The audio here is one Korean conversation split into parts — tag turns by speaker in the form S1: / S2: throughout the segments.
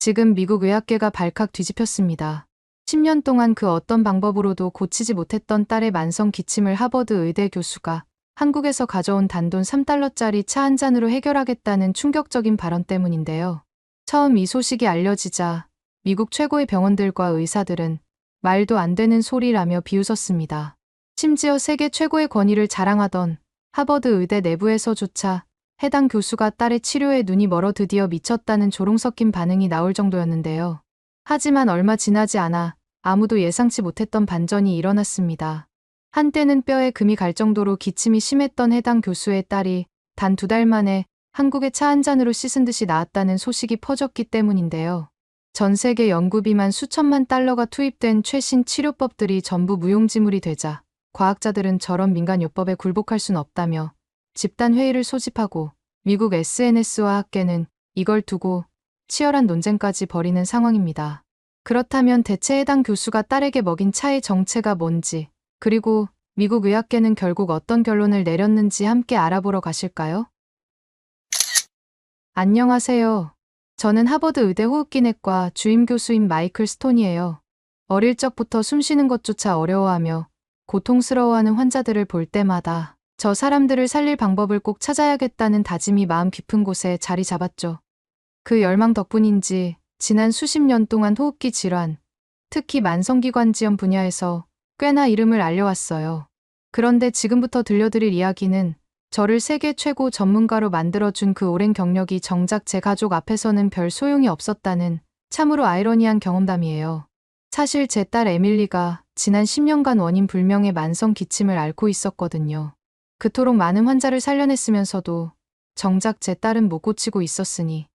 S1: 지금 미국 의학계가 발칵 뒤집혔습니다. 10년 동안 그 어떤 방법으로도 고치지 못했던 딸의 만성 기침을 하버드 의대 교수가 한국에서 가져온 단돈 3달러짜리 차 한 잔으로 해결하겠다는 충격적인 발언 때문인데요. 처음 이 소식이 알려지자 미국 최고의 병원들과 의사들은 말도 안 되는 소리라며 비웃었습니다. 심지어 세계 최고의 권위를 자랑하던 하버드 의대 내부에서조차 해당 교수가 딸의 치료에 눈이 멀어 드디어 미쳤다는 조롱 섞인 반응이 나올 정도였는데요. 하지만 얼마 지나지 않아 아무도 예상치 못했던 반전이 일어났습니다. 한때는 뼈에 금이 갈 정도로 기침이 심했던 해당 교수의 딸이 단 2달 만에 한국의 차 한 잔으로 씻은 듯이 나았다는 소식이 퍼졌기 때문인데요. 전 세계 연구비만 수천만 달러가 투입된 최신 치료법들이 전부 무용지물이 되자 과학자들은 저런 민간요법에 굴복할 순 없다며 집단회의를 소집하고 미국 SNS와 학계는 이걸 두고 치열한 논쟁까지 벌이는 상황입니다. 그렇다면 대체 해당 교수가 딸에게 먹인 차의 정체가 뭔지, 그리고 미국 의학계는 결국 어떤 결론을 내렸는지 함께 알아보러 가실까요? 안녕하세요. 저는 하버드 의대 호흡기내과 주임 교수인 마이클 스톤이에요. 어릴 적부터 숨쉬는 것조차 어려워하며 고통스러워하는 환자들을 볼 때마다 저 사람들을 살릴 방법을 꼭 찾아야겠다는 다짐이 마음 깊은 곳에 자리 잡았죠. 그 열망 덕분인지 지난 수십 년 동안 호흡기 질환, 특히 만성기관지염 분야에서 꽤나 이름을 알려왔어요. 그런데 지금부터 들려드릴 이야기는 저를 세계 최고 전문가로 만들어준 그 오랜 경력이 정작 제 가족 앞에서는 별 소용이 없었다는 참으로 아이러니한 경험담이에요. 사실 제 딸 에밀리가 지난 10년간 원인 불명의 만성 기침을 앓고 있었거든요. 그토록 많은 환자를 살려냈으면서도 정작 제 딸은 못 고치고 있었으니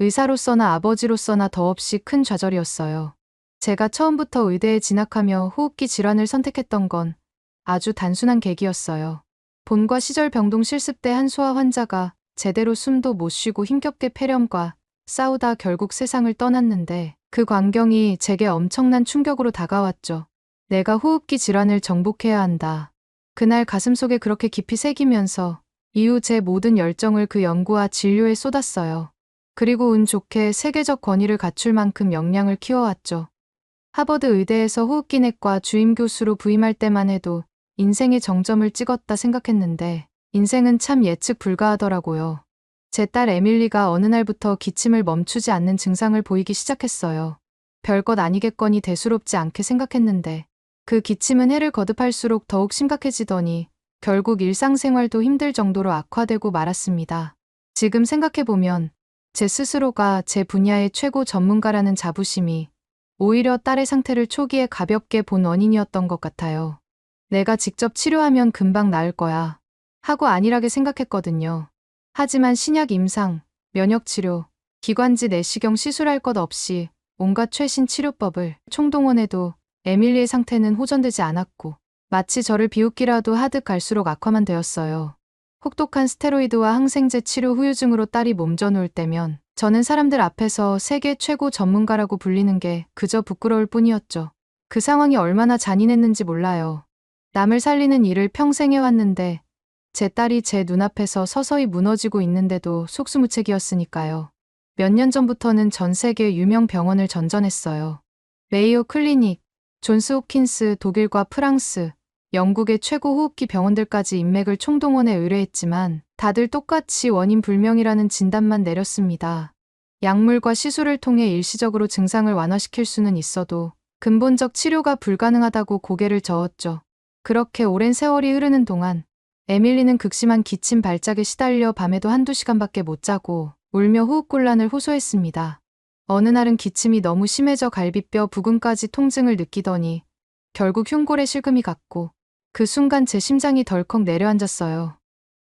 S1: 의사로서나 아버지로서나 더없이 큰 좌절이었어요. 제가 처음부터 의대에 진학하며 호흡기 질환을 선택했던 건 아주 단순한 계기였어요. 본과 시절 병동 실습 때 한 소아 환자가 제대로 숨도 못 쉬고 힘겹게 폐렴과 싸우다 결국 세상을 떠났는데 그 광경이 제게 엄청난 충격으로 다가왔죠. 내가 호흡기 질환을 정복해야 한다. 그날 가슴속에 그렇게 깊이 새기면서 이후 제 모든 열정을 그 연구와 진료에 쏟았어요. 그리고 운 좋게 세계적 권위를 갖출 만큼 역량을 키워왔죠. 하버드 의대에서 호흡기내과 주임 교수로 부임할 때만 해도 인생의 정점을 찍었다 생각했는데 인생은 참 예측 불가하더라고요. 제 딸 에밀리가 어느 날부터 기침을 멈추지 않는 증상을 보이기 시작했어요. 별것 아니겠거니 대수롭지 않게 생각했는데 그 기침은 해를 거듭할수록 더욱 심각해지더니 결국 일상생활도 힘들 정도로 악화되고 말았습니다. 지금 생각해보면 제 스스로가 제 분야의 최고 전문가라는 자부심이 오히려 딸의 상태를 초기에 가볍게 본 원인이었던 것 같아요. 내가 직접 치료하면 금방 나을 거야 하고 안일하게 생각했거든요. 하지만 신약 임상, 면역치료, 기관지 내시경 시술할 것 없이 온갖 최신 치료법을 총동원해도 에밀리의 상태는 호전되지 않았고 마치 저를 비웃기라도 하듯 갈수록 악화만 되었어요. 혹독한 스테로이드와 항생제 치료 후유증으로 딸이 몸져놓을 때면 저는 사람들 앞에서 세계 최고 전문가라고 불리는 게 그저 부끄러울 뿐이었죠. 그 상황이 얼마나 잔인했는지 몰라요. 남을 살리는 일을 평생 해왔는데 제 딸이 제 눈앞에서 서서히 무너지고 있는데도 속수무책이었으니까요. 몇 년 전부터는 전 세계 유명 병원을 전전했어요. 메이오 클리닉, 존스 홉킨스 독일과 프랑스, 영국의 최고 호흡기 병원들까지 인맥을 총동원해 의뢰했지만 다들 똑같이 원인 불명이라는 진단만 내렸습니다. 약물과 시술을 통해 일시적으로 증상을 완화시킬 수는 있어도 근본적 치료가 불가능하다고 고개를 저었죠. 그렇게 오랜 세월이 흐르는 동안 에밀리는 극심한 기침 발작에 시달려 밤에도 한두 시간밖에 못 자고 울며 호흡곤란을 호소했습니다. 어느 날은 기침이 너무 심해져 갈비뼈 부근까지 통증을 느끼더니 결국 흉골에 실금이 갔고 그 순간 제 심장이 덜컥 내려앉았어요.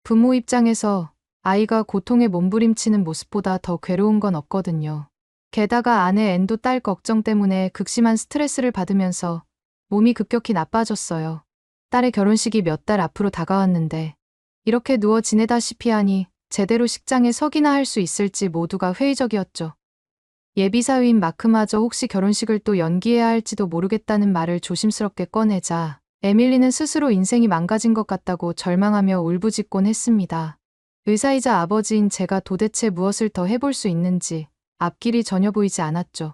S1: 부모 입장에서 아이가 고통에 몸부림치는 모습보다 더 괴로운 건 없거든요. 게다가 아내 앤도 딸 걱정 때문에 극심한 스트레스를 받으면서 몸이 급격히 나빠졌어요. 딸의 결혼식이 몇 달 앞으로 다가왔는데 이렇게 누워 지내다시피 하니 제대로 식장에 서기나 할 수 있을지 모두가 회의적이었죠. 예비사위인 마크마저 혹시 결혼식을 또 연기해야 할지도 모르겠다는 말을 조심스럽게 꺼내자 에밀리는 스스로 인생이 망가진 것 같다고 절망하며 울부짖곤 했습니다. 의사이자 아버지인 제가 도대체 무엇을 더 해볼 수 있는지 앞길이 전혀 보이지 않았죠.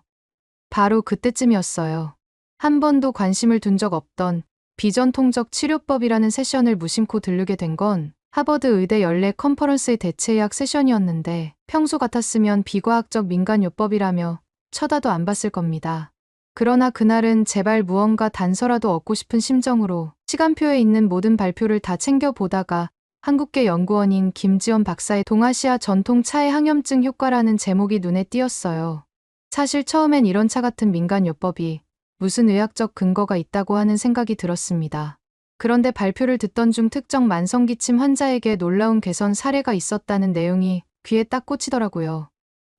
S1: 바로 그때쯤이었어요. 한 번도 관심을 둔 적 없던 비전통적 치료법이라는 세션을 무심코 들르게 된 건 하버드 의대 연례 컨퍼런스의 대체의학 세션이었는데 평소 같았으면 비과학적 민간요법이라며 쳐다도 안 봤을 겁니다. 그러나 그날은 제발 무언가 단서라도 얻고 싶은 심정으로 시간표에 있는 모든 발표를 다 챙겨보다가 한국계 연구원인 김지원 박사의 동아시아 전통 차의 항염증 효과라는 제목이 눈에 띄었어요. 사실 처음엔 이런 차 같은 민간요법이 무슨 의학적 근거가 있다고 하는 생각이 들었습니다. 그런데 발표를 듣던 중 특정 만성기침 환자에게 놀라운 개선 사례가 있었다는 내용이 귀에 딱 꽂히더라고요.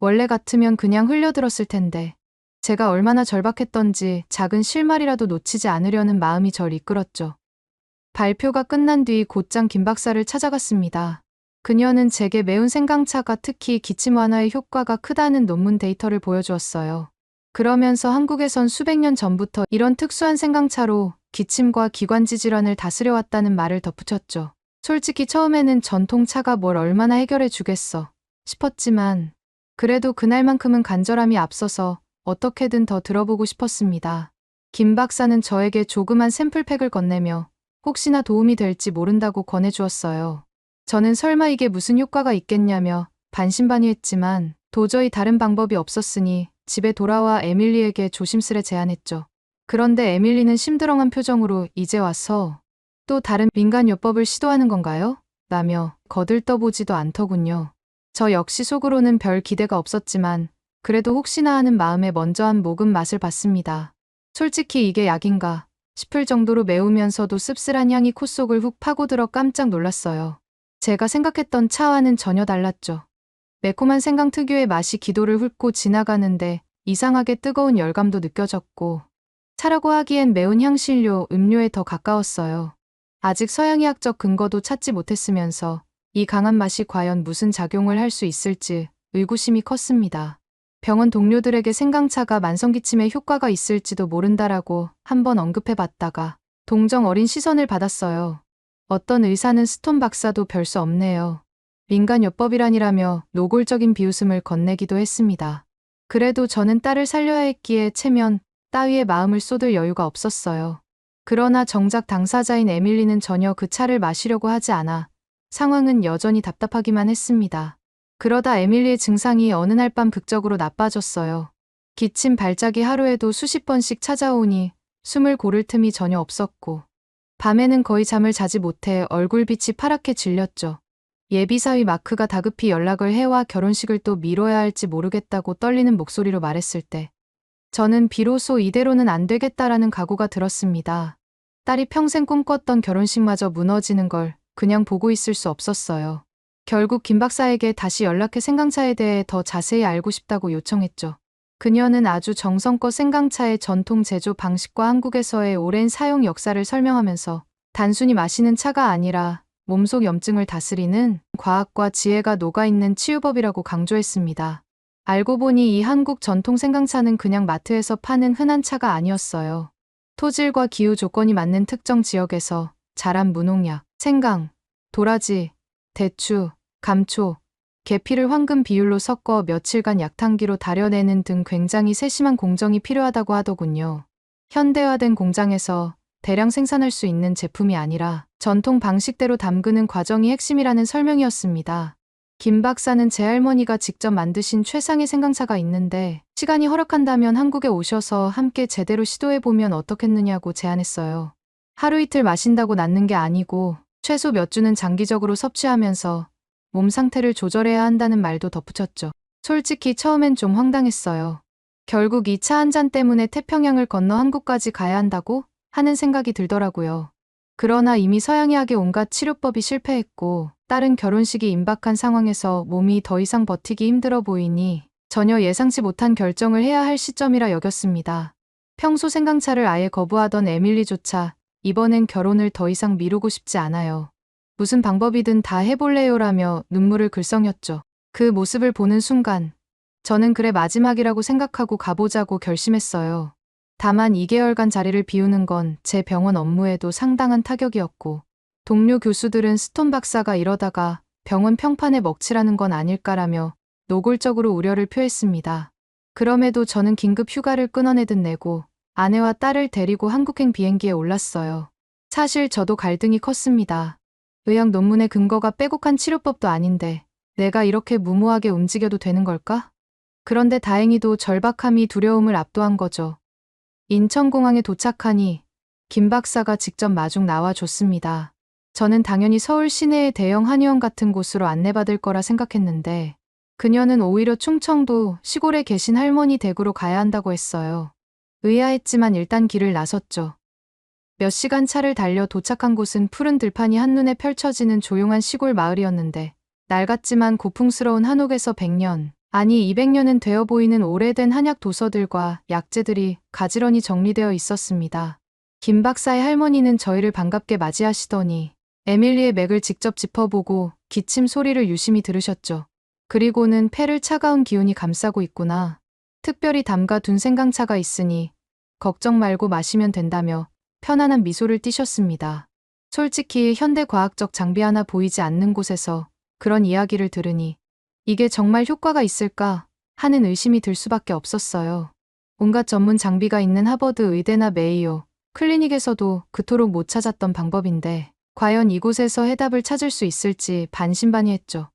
S1: 원래 같으면 그냥 흘려들었을 텐데 제가 얼마나 절박했던지 작은 실마리라도 놓치지 않으려는 마음이 절 이끌었죠. 발표가 끝난 뒤 곧장 김 박사를 찾아갔습니다. 그녀는 제게 매운 생강차가 특히 기침 완화에 효과가 크다는 논문 데이터를 보여주었어요. 그러면서 한국에선 수백 년 전부터 이런 특수한 생강차로 기침과 기관지 질환을 다스려왔다는 말을 덧붙였죠. 솔직히 처음에는 전통차가 뭘 얼마나 해결해 주겠어 싶었지만 그래도 그날만큼은 간절함이 앞서서 어떻게든 더 들어보고 싶었습니다. 김 박사는 저에게 조그만 샘플팩을 건네며 혹시나 도움이 될지 모른다고 권해주었어요. 저는 설마 이게 무슨 효과가 있겠냐며 반신반의했지만 도저히 다른 방법이 없었으니 집에 돌아와 에밀리에게 조심스레 제안했죠. 그런데 에밀리는 심드렁한 표정으로 이제 와서 또 다른 민간요법을 시도하는 건가요? 라며 거들떠보지도 않더군요. 저 역시 속으로는 별 기대가 없었지만 그래도 혹시나 하는 마음에 먼저 한 모금 맛을 봤습니다. 솔직히 이게 약인가 싶을 정도로 매우면서도 씁쓸한 향이 콧속을 훅 파고들어 깜짝 놀랐어요. 제가 생각했던 차와는 전혀 달랐죠. 매콤한 생강 특유의 맛이 기도를 훑고 지나가는데 이상하게 뜨거운 열감도 느껴졌고 차라고 하기엔 매운 향신료, 음료에 더 가까웠어요. 아직 서양의학적 근거도 찾지 못했으면서 이 강한 맛이 과연 무슨 작용을 할 수 있을지 의구심이 컸습니다. 병원 동료들에게 생강차가 만성기침에 효과가 있을지도 모른다라고 한번 언급해봤다가 동정 어린 시선을 받았어요. 어떤 의사는 스톤 박사도 별 수 없네요. 민간요법이라니라며 노골적인 비웃음을 건네기도 했습니다. 그래도 저는 딸을 살려야 했기에 체면 따위에 마음을 쏟을 여유가 없었어요. 그러나 정작 당사자인 에밀리는 전혀 그 차를 마시려고 하지 않아 상황은 여전히 답답하기만 했습니다. 그러다 에밀리의 증상이 어느 날 밤 극적으로 나빠졌어요. 기침 발작이 하루에도 수십 번씩 찾아오니 숨을 고를 틈이 전혀 없었고 밤에는 거의 잠을 자지 못해 얼굴빛이 파랗게 질렸죠. 예비사위 마크가 다급히 연락을 해와 결혼식을 또 미뤄야 할지 모르겠다고 떨리는 목소리로 말했을 때 저는 비로소 이대로는 안 되겠다라는 각오가 들었습니다. 딸이 평생 꿈꿨던 결혼식마저 무너지는 걸 그냥 보고 있을 수 없었어요. 결국 김 박사에게 다시 연락해 생강차에 대해 더 자세히 알고 싶다고 요청했죠. 그녀는 아주 정성껏 생강차의 전통 제조 방식과 한국에서의 오랜 사용 역사를 설명하면서 단순히 마시는 차가 아니라 몸속 염증을 다스리는 과학과 지혜가 녹아있는 치유법이라고 강조했습니다. 알고 보니 이 한국 전통 생강차는 그냥 마트에서 파는 흔한 차가 아니었어요. 토질과 기후 조건이 맞는 특정 지역에서 자란 무농약, 생강, 도라지, 대추, 감초, 계피를 황금 비율로 섞어 며칠간 약탕기로 달여내는 등 굉장히 세심한 공정이 필요하다고 하더군요. 현대화된 공장에서 대량 생산할 수 있는 제품이 아니라 전통 방식대로 담그는 과정이 핵심이라는 설명이었습니다. 김 박사는 제 할머니가 직접 만드신 최상의 생강차가 있는데 시간이 허락한다면 한국에 오셔서 함께 제대로 시도해보면 어떻겠느냐고 제안했어요. 하루 이틀 마신다고 낫는 게 아니고 최소 몇 주는 장기적으로 섭취하면서 몸 상태를 조절해야 한다는 말도 덧붙였죠. 솔직히 처음엔 좀 황당했어요. 결국 이 차 한 잔 때문에 태평양을 건너 한국까지 가야 한다고 하는 생각이 들더라고요. 그러나 이미 서양의학의 온갖 치료법이 실패했고 딸은 결혼식이 임박한 상황에서 몸이 더 이상 버티기 힘들어 보이니 전혀 예상치 못한 결정을 해야 할 시점이라 여겼습니다. 평소 생강차를 아예 거부하던 에밀리조차 이번엔 결혼을 더 이상 미루고 싶지 않아요. 무슨 방법이든 다 해볼래요라며 눈물을 글썽였죠. 그 모습을 보는 순간 저는 그래 마지막이라고 생각하고 가보자고 결심했어요. 다만 2개월간 자리를 비우는 건 제 병원 업무에도 상당한 타격이었고 동료 교수들은 스톤 박사가 이러다가 병원 평판에 먹칠하는 건 아닐까라며 노골적으로 우려를 표했습니다. 그럼에도 저는 긴급 휴가를 끊어내듯 내고 아내와 딸을 데리고 한국행 비행기에 올랐어요. 사실 저도 갈등이 컸습니다. 의학 논문의 근거가 빼곡한 치료법도 아닌데 내가 이렇게 무모하게 움직여도 되는 걸까? 그런데 다행히도 절박함이 두려움을 압도한 거죠. 인천공항에 도착하니 김 박사가 직접 마중 나와줬습니다. 저는 당연히 서울 시내의 대형 한의원 같은 곳으로 안내받을 거라 생각했는데 그녀는 오히려 충청도 시골에 계신 할머니 댁으로 가야 한다고 했어요. 의아했지만 일단 길을 나섰죠. 몇 시간 차를 달려 도착한 곳은 푸른 들판이 한눈에 펼쳐지는 조용한 시골 마을이었는데 낡았지만 고풍스러운 한옥에서 100년, 아니 200년은 되어 보이는 오래된 한약 도서들과 약재들이 가지런히 정리되어 있었습니다. 김 박사의 할머니는 저희를 반갑게 맞이하시더니 에밀리의 맥을 직접 짚어보고 기침 소리를 유심히 들으셨죠. 그리고는 폐를 차가운 기운이 감싸고 있구나. 특별히 담가둔 생강차가 있으니 걱정 말고 마시면 된다며 편안한 미소를 띠셨습니다. 솔직히 현대과학적 장비 하나 보이지 않는 곳에서 그런 이야기를 들으니 이게 정말 효과가 있을까 하는 의심이 들 수밖에 없었어요. 온갖 전문 장비가 있는 하버드 의대나 메이오 클리닉에서도 그토록 못 찾았던 방법인데 과연 이곳에서 해답을 찾을 수 있을지 반신반의했죠.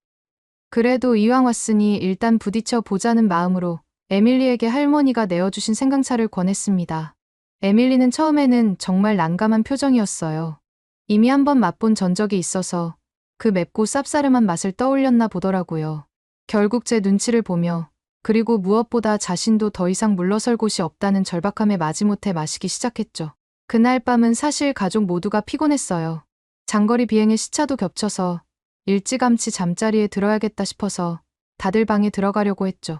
S1: 그래도 이왕 왔으니 일단 부딪혀 보자는 마음으로 에밀리에게 할머니가 내어주신 생강차를 권했습니다. 에밀리는 처음에는 정말 난감한 표정이었어요. 이미 한번 맛본 전적이 있어서 그 맵고 쌉싸름한 맛을 떠올렸나 보더라고요. 결국 제 눈치를 보며 그리고 무엇보다 자신도 더 이상 물러설 곳이 없다는 절박함에 마지못해 마시기 시작했죠. 그날 밤은 사실 가족 모두가 피곤했어요. 장거리 비행의 시차도 겹쳐서 일찌감치 잠자리에 들어야겠다 싶어서 다들 방에 들어가려고 했죠.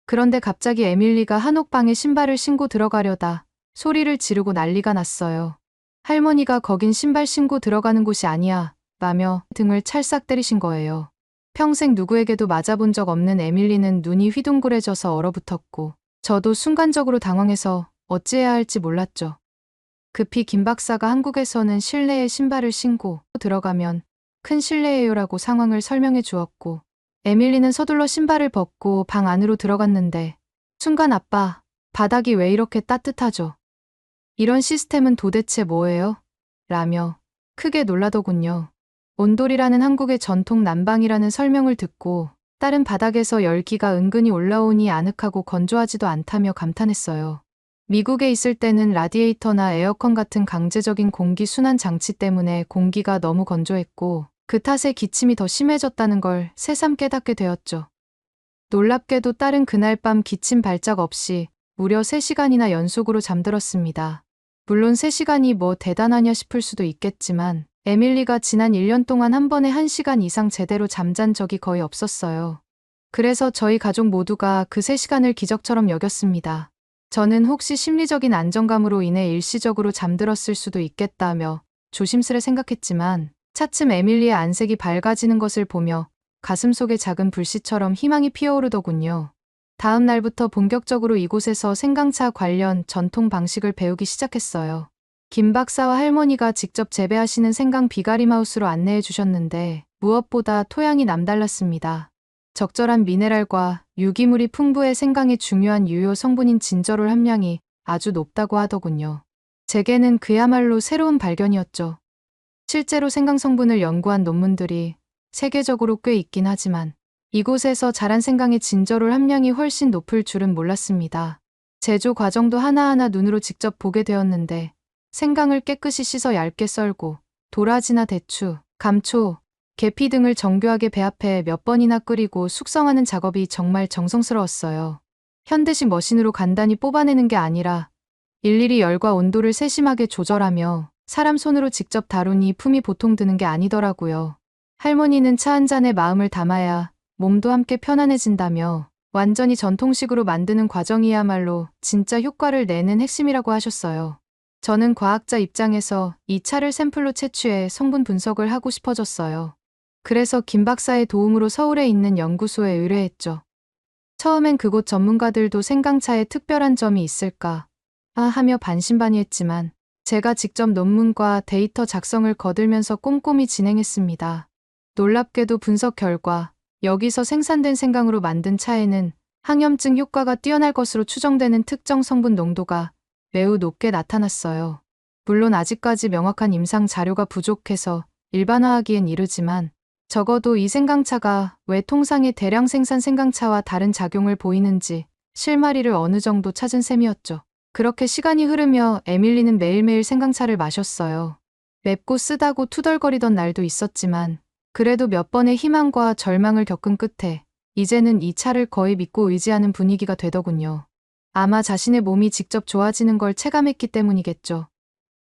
S1: 그런데 갑자기 에밀리가 한옥방에 신발을 신고 들어가려다 소리를 지르고 난리가 났어요. 할머니가 거긴 신발 신고 들어가는 곳이 아니야 라며 등을 찰싹 때리신 거예요. 평생 누구에게도 맞아본 적 없는 에밀리는 눈이 휘둥그레져서 얼어붙었고 저도 순간적으로 당황해서 어찌해야 할지 몰랐죠. 급히 김 박사가 한국에서는 실내에 신발을 신고 들어가면 큰 실례예요라고 상황을 설명해 주었고 에밀리는 서둘러 신발을 벗고 방 안으로 들어갔는데 순간 아빠, 바닥이 왜 이렇게 따뜻하죠? 이런 시스템은 도대체 뭐예요? 라며 크게 놀라더군요. 온돌이라는 한국의 전통 난방이라는 설명을 듣고 딸은 바닥에서 열기가 은근히 올라오니 아늑하고 건조하지도 않다며 감탄했어요. 미국에 있을 때는 라디에이터나 에어컨 같은 강제적인 공기 순환 장치 때문에 공기가 너무 건조했고 그 탓에 기침이 더 심해졌다는 걸 새삼 깨닫게 되었죠. 놀랍게도 딸은 그날 밤 기침 발작 없이 무려 3시간이나 연속으로 잠들었습니다. 물론 3시간이 뭐 대단하냐 싶을 수도 있겠지만 에밀리가 지난 1년 동안 한 번에 1시간 이상 제대로 잠잔 적이 거의 없었어요. 그래서 저희 가족 모두가 그 3시간을 기적처럼 여겼습니다. 저는 혹시 심리적인 안정감으로 인해 일시적으로 잠들었을 수도 있겠다며 조심스레 생각했지만 차츰 에밀리의 안색이 밝아지는 것을 보며 가슴속에 작은 불씨처럼 희망이 피어오르더군요. 다음 날부터 본격적으로 이곳에서 생강차 관련 전통 방식을 배우기 시작했어요. 김 박사와 할머니가 직접 재배하시는 생강 비가림하우스로 안내해 주셨는데 무엇보다 토양이 남달랐습니다. 적절한 미네랄과 유기물이 풍부해 생강의 중요한 유효 성분인 진저롤 함량이 아주 높다고 하더군요. 제게는 그야말로 새로운 발견이었죠. 실제로 생강 성분을 연구한 논문들이 세계적으로 꽤 있긴 하지만 이곳에서 자란 생강의 진저롤 함량이 훨씬 높을 줄은 몰랐습니다. 제조 과정도 하나하나 눈으로 직접 보게 되었는데 생강을 깨끗이 씻어 얇게 썰고 도라지나 대추, 감초, 계피 등을 정교하게 배합해 몇 번이나 끓이고 숙성하는 작업이 정말 정성스러웠어요. 현대식 머신으로 간단히 뽑아내는 게 아니라 일일이 열과 온도를 세심하게 조절하며 사람 손으로 직접 다루니 품이 보통 드는 게 아니더라고요. 할머니는 차 한 잔에 마음을 담아야 몸도 함께 편안해진다며 완전히 전통식으로 만드는 과정이야말로 진짜 효과를 내는 핵심이라고 하셨어요. 저는 과학자 입장에서 이 차를 샘플로 채취해 성분 분석을 하고 싶어졌어요. 그래서 김 박사의 도움으로 서울에 있는 연구소에 의뢰했죠. 처음엔 그곳 전문가들도 생강차에 특별한 점이 있을까 하며 반신반의했지만 제가 직접 논문과 데이터 작성을 거들면서 꼼꼼히 진행했습니다. 놀랍게도 분석 결과 여기서 생산된 생강으로 만든 차에는 항염증 효과가 뛰어날 것으로 추정되는 특정 성분 농도가 매우 높게 나타났어요. 물론 아직까지 명확한 임상 자료가 부족해서 일반화하기엔 이르지만 적어도 이 생강차가 왜 통상의 대량 생산 생강차와 다른 작용을 보이는지 실마리를 어느 정도 찾은 셈이었죠. 그렇게 시간이 흐르며 에밀리는 매일매일 생강차를 마셨어요. 맵고 쓰다고 투덜거리던 날도 있었지만 그래도 몇 번의 희망과 절망을 겪은 끝에 이제는 이 차를 거의 믿고 의지하는 분위기가 되더군요. 아마 자신의 몸이 직접 좋아지는 걸 체감했기 때문이겠죠.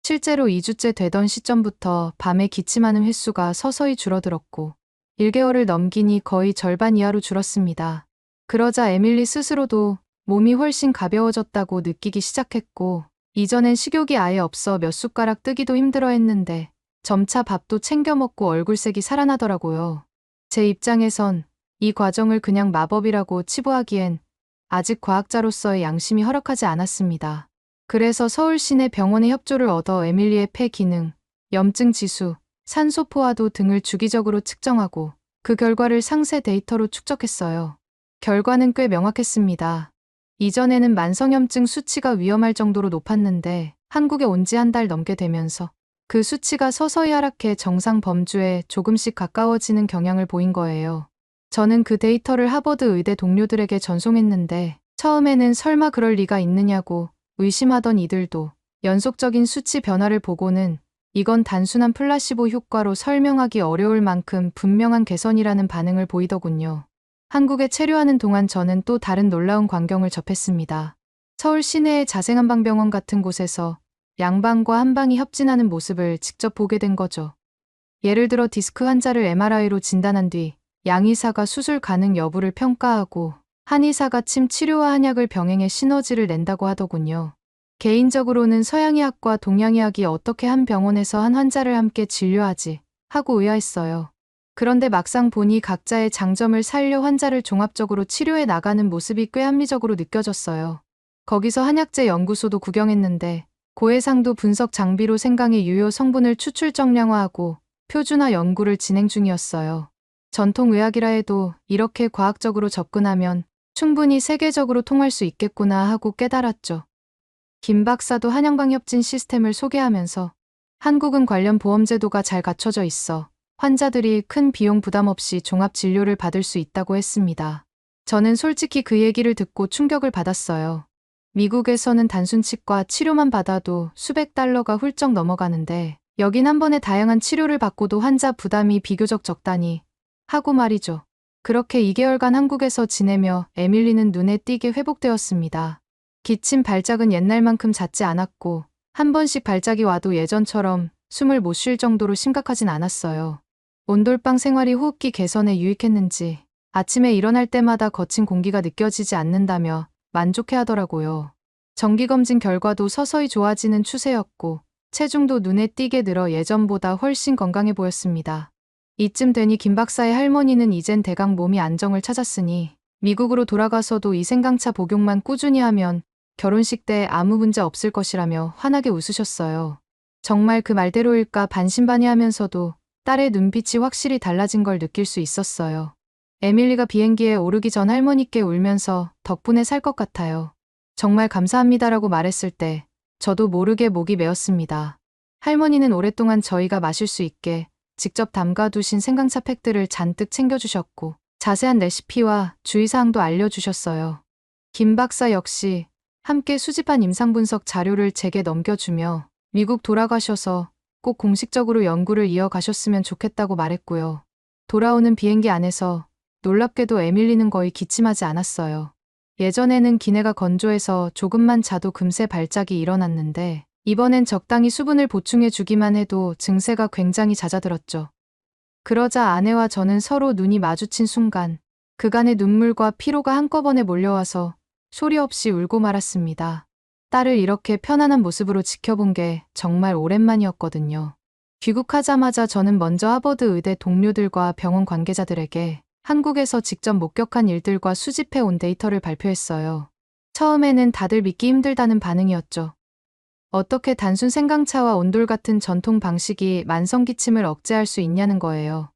S1: 실제로 2주째 되던 시점부터 밤에 기침하는 횟수가 서서히 줄어들었고 1개월을 넘기니 거의 절반 이하로 줄었습니다. 그러자 에밀리 스스로도 몸이 훨씬 가벼워졌다고 느끼기 시작했고 이전엔 식욕이 아예 없어 몇 숟가락 뜨기도 힘들어했는데 점차 밥도 챙겨 먹고 얼굴색이 살아나더라고요. 제 입장에선 이 과정을 그냥 마법이라고 치부하기엔 아직 과학자로서의 양심이 허락하지 않았습니다. 그래서 서울 시내 병원의 협조를 얻어 에밀리의 폐 기능, 염증 지수, 산소 포화도 등을 주기적으로 측정하고 그 결과를 상세 데이터로 축적했어요. 결과는 꽤 명확했습니다. 이전에는 만성염증 수치가 위험할 정도로 높았는데 한국에 온 지 한 달 넘게 되면서 그 수치가 서서히 하락해 정상 범주에 조금씩 가까워지는 경향을 보인 거예요. 저는 그 데이터를 하버드 의대 동료들에게 전송했는데 처음에는 설마 그럴 리가 있느냐고 의심하던 이들도 연속적인 수치 변화를 보고는 이건 단순한 플라시보 효과로 설명하기 어려울 만큼 분명한 개선이라는 반응을 보이더군요. 한국에 체류하는 동안 저는 또 다른 놀라운 광경을 접했습니다. 서울 시내의 자생한방병원 같은 곳에서 양방과 한방이 협진하는 모습을 직접 보게 된 거죠. 예를 들어 디스크 환자를 MRI로 진단한 뒤 양의사가 수술 가능 여부를 평가하고 한의사가 침 치료와 한약을 병행해 시너지를 낸다고 하더군요. 개인적으로는 서양의학과 동양의학이 어떻게 한 병원에서 한 환자를 함께 진료하지 하고 의아했어요. 그런데 막상 보니 각자의 장점을 살려 환자를 종합적으로 치료해 나가는 모습이 꽤 합리적으로 느껴졌어요. 거기서 한약재 연구소도 구경했는데 고해상도 분석 장비로 생강의 유효 성분을 추출 정량화하고 표준화 연구를 진행 중이었어요. 전통의학이라 해도 이렇게 과학적으로 접근하면 충분히 세계적으로 통할 수 있겠구나 하고 깨달았죠. 김 박사도 한양방 협진 시스템을 소개하면서 한국은 관련 보험 제도가 잘 갖춰져 있어 환자들이 큰 비용 부담 없이 종합 진료를 받을 수 있다고 했습니다. 저는 솔직히 그 얘기를 듣고 충격을 받았어요. 미국에서는 단순 치과 치료만 받아도 수백 달러가 훌쩍 넘어가는데 여긴 한 번에 다양한 치료를 받고도 환자 부담이 비교적 적다니 하고 말이죠. 그렇게 2개월간 한국에서 지내며 에밀리는 눈에 띄게 회복되었습니다. 기침 발작은 옛날만큼 잦지 않았고 한 번씩 발작이 와도 예전처럼 숨을 못 쉴 정도로 심각하진 않았어요. 온돌방 생활이 호흡기 개선에 유익했는지 아침에 일어날 때마다 거친 공기가 느껴지지 않는다며 만족해하더라고요. 정기검진 결과도 서서히 좋아지는 추세였고 체중도 눈에 띄게 늘어 예전보다 훨씬 건강해 보였습니다. 이쯤 되니 김 박사의 할머니는 이젠 대강 몸이 안정을 찾았으니 미국으로 돌아가서도 이 생강차 복용만 꾸준히 하면 결혼식 때 아무 문제 없을 것이라며 환하게 웃으셨어요. 정말 그 말대로일까 반신반의하면서도 딸의 눈빛이 확실히 달라진 걸 느낄 수 있었어요. 에밀리가 비행기에 오르기 전 할머니께 울면서 덕분에 살 것 같아요. 정말 감사합니다라고 말했을 때 저도 모르게 목이 메었습니다. 할머니는 오랫동안 저희가 마실 수 있게 직접 담가두신 생강차 팩들을 잔뜩 챙겨주셨고 자세한 레시피와 주의사항도 알려주셨어요. 김 박사 역시 함께 수집한 임상분석 자료를 제게 넘겨주며 미국 돌아가셔서 꼭 공식적으로 연구를 이어가셨으면 좋겠다고 말했고요. 돌아오는 비행기 안에서 놀랍게도 에밀리는 거의 기침하지 않았어요. 예전에는 기내가 건조해서 조금만 자도 금세 발작이 일어났는데 이번엔 적당히 수분을 보충해 주기만 해도 증세가 굉장히 잦아들었죠. 그러자 아내와 저는 서로 눈이 마주친 순간 그간의 눈물과 피로가 한꺼번에 몰려와서 소리 없이 울고 말았습니다. 딸을 이렇게 편안한 모습으로 지켜본 게 정말 오랜만이었거든요. 귀국하자마자 저는 먼저 하버드 의대 동료들과 병원 관계자들에게 한국에서 직접 목격한 일들과 수집해 온 데이터를 발표했어요. 처음에는 다들 믿기 힘들다는 반응이었죠. 어떻게 단순 생강차와 온돌 같은 전통 방식이 만성 기침을 억제할 수 있냐는 거예요.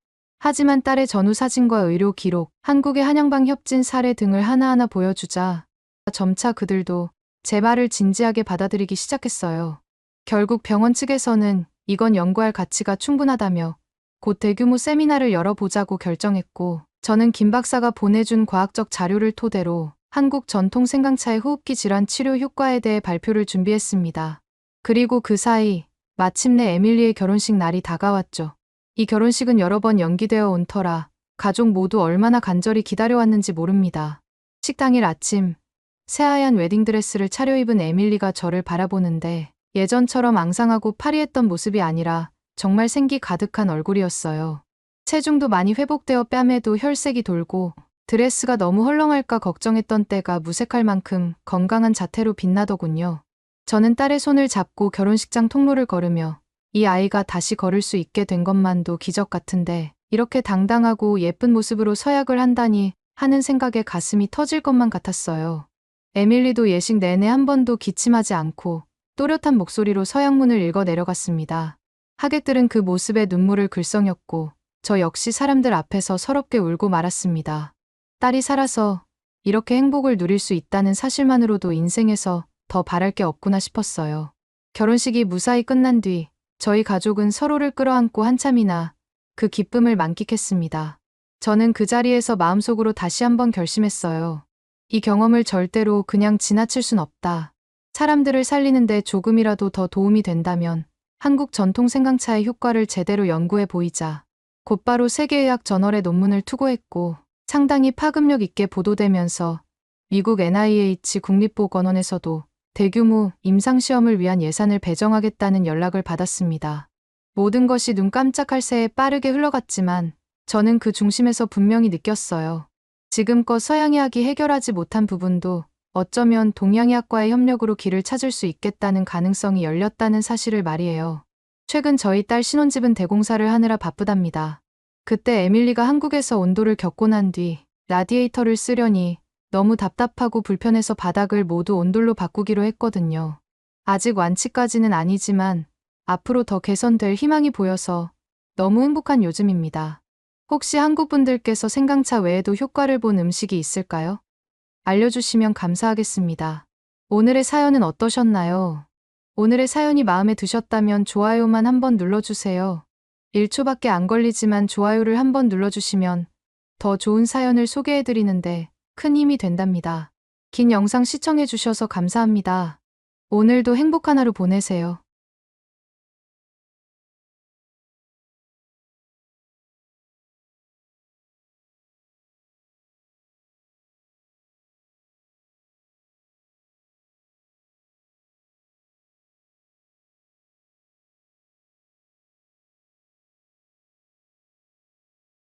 S1: 하지만 딸의 전후 사진과 의료 기록, 한국의 한양방 협진 사례 등을 하나하나 보여주자 점차 그들도 제 말을 진지하게 받아들이기 시작했어요. 결국 병원 측에서는 이건 연구할 가치가 충분하다며 곧 대규모 세미나를 열어보자고 결정했고, 저는 김 박사가 보내준 과학적 자료를 토대로 한국 전통 생강차의 호흡기 질환 치료 효과에 대해 발표를 준비했습니다. 그리고 그 사이 마침내 에밀리의 결혼식 날이 다가왔죠. 이 결혼식은 여러 번 연기되어 온 터라 가족 모두 얼마나 간절히 기다려왔는지 모릅니다. 식당일 아침, 새하얀 웨딩드레스를 차려입은 에밀리가 저를 바라보는데 예전처럼 앙상하고 파리했던 모습이 아니라 정말 생기 가득한 얼굴이었어요. 체중도 많이 회복되어 뺨에도 혈색이 돌고 드레스가 너무 헐렁할까 걱정했던 때가 무색할 만큼 건강한 자태로 빛나더군요. 저는 딸의 손을 잡고 결혼식장 통로를 걸으며 이 아이가 다시 걸을 수 있게 된 것만도 기적 같은데 이렇게 당당하고 예쁜 모습으로 서약을 한다니 하는 생각에 가슴이 터질 것만 같았어요. 에밀리도 예식 내내 한 번도 기침하지 않고 또렷한 목소리로 서약문을 읽어 내려갔습니다. 하객들은 그 모습에 눈물을 글썽였고 저 역시 사람들 앞에서 서럽게 울고 말았습니다. 딸이 살아서 이렇게 행복을 누릴 수 있다는 사실만으로도 인생에서 더 바랄 게 없구나 싶었어요. 결혼식이 무사히 끝난 뒤 저희 가족은 서로를 끌어안고 한참이나 그 기쁨을 만끽했습니다. 저는 그 자리에서 마음속으로 다시 한번 결심했어요. 이 경험을 절대로 그냥 지나칠 순 없다. 사람들을 살리는데 조금이라도 더 도움이 된다면 한국 전통 생강차의 효과를 제대로 연구해 보이자 곧바로 세계의학 저널에 논문을 투고했고 상당히 파급력 있게 보도되면서 미국 NIH 국립보건원에서도 대규모 임상시험을 위한 예산을 배정하겠다는 연락을 받았습니다. 모든 것이 눈 깜짝할 새에 빠르게 흘러갔지만 저는 그 중심에서 분명히 느꼈어요. 지금껏 서양의학이 해결하지 못한 부분도 어쩌면 동양의학과의 협력으로 길을 찾을 수 있겠다는 가능성이 열렸다는 사실을 말이에요. 최근 저희 딸 신혼집은 대공사를 하느라 바쁘답니다. 그때 에밀리가 한국에서 온도를 겪고 난 뒤 라디에이터를 쓰려니 너무 답답하고 불편해서 바닥을 모두 온돌로 바꾸기로 했거든요. 아직 완치까지는 아니지만 앞으로 더 개선될 희망이 보여서 너무 행복한 요즘입니다. 혹시 한국 분들께서 생강차 외에도 효과를 본 음식이 있을까요? 알려주시면 감사하겠습니다. 오늘의 사연은 어떠셨나요? 오늘의 사연이 마음에 드셨다면 좋아요만 한번 눌러주세요. 1초밖에 안 걸리지만 좋아요를 한번 눌러주시면 더 좋은 사연을 소개해드리는데 큰 힘이 된답니다. 긴 영상 시청해주셔서 감사합니다. 오늘도 행복한 하루 보내세요.